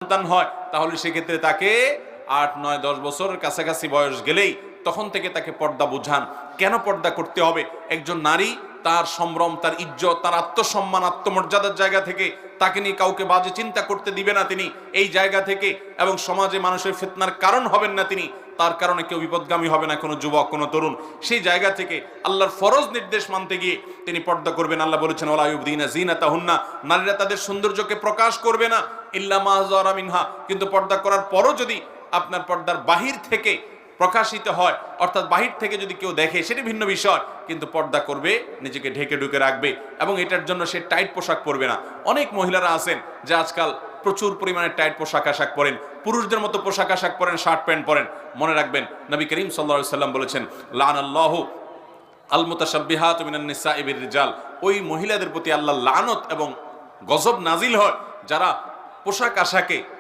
সন্তান হয় তাহলে সেক্ষেত্রে তাকে 8, 9, 10 বছরের কাছাকাছি বয়স গেলেই তখন থেকে তাকে পর্দা বুঝান। কেন পর্দা করতে হবে? একজন নারী তার সম্ভ্রম, তার ইজ্জত, তার আত্মসম্মান, আত্মমর্যাদার জায়গা থেকে তাকে নিয়ে কাউকে বাজে চিন্তা করতে দিবে না তিনি, এই জায়গা থেকে, এবং সমাজে মানুষের ফিতনার কারণ হবেন না তিনি, তার কারণে কেউ বিপদগামী হবে না, কোনো যুবক, কোনো তরুণ। সেই জায়গা থেকে আল্লাহর ফরজ নির্দেশ মানতে গিয়ে তিনি পর্দা করবেন। আল্লাহ বলেছেন ওয়ালা ইউবদিনা যিনাতাহুন্না, নারীরা তাদের সৌন্দর্যকে প্রকাশ করবে না ইল্লা মা যারা মিনহা, কিন্তু পর্দা করার পরও যদি আপনার পর্দার বাহির থেকে প্রকাশিত হয়, অর্থাৎ বাহির থেকে যদি কেউ দেখে সেটা ভিন্ন বিষয়, কিন্তু পর্দা করবে, নিজেকে ঢেকে ঢুকে রাখবে, এবং এটার জন্য সে টাইট পোশাক পরবে না। অনেক মহিলারা আছেন যে আজকাল প্রচুর পরিমাণে টাইট পোশাক আশাক পরেন, পুরুষদের মতো পোশাক আশাক পরেন, শার্ট প্যান্ট পরেন। মনে রাখবেন নবী করিম সাল্লাল্লাহু আলাইহি সাল্লাম বলেছেন লানাল্লাহু আল মুতাশাব্বিহাতু মিনান নিসাই বির রিজাল, ওই মহিলাদের প্রতি আল্লাহ লানত এবং গজব নাজিল হয় যারা পোশাক আশাকে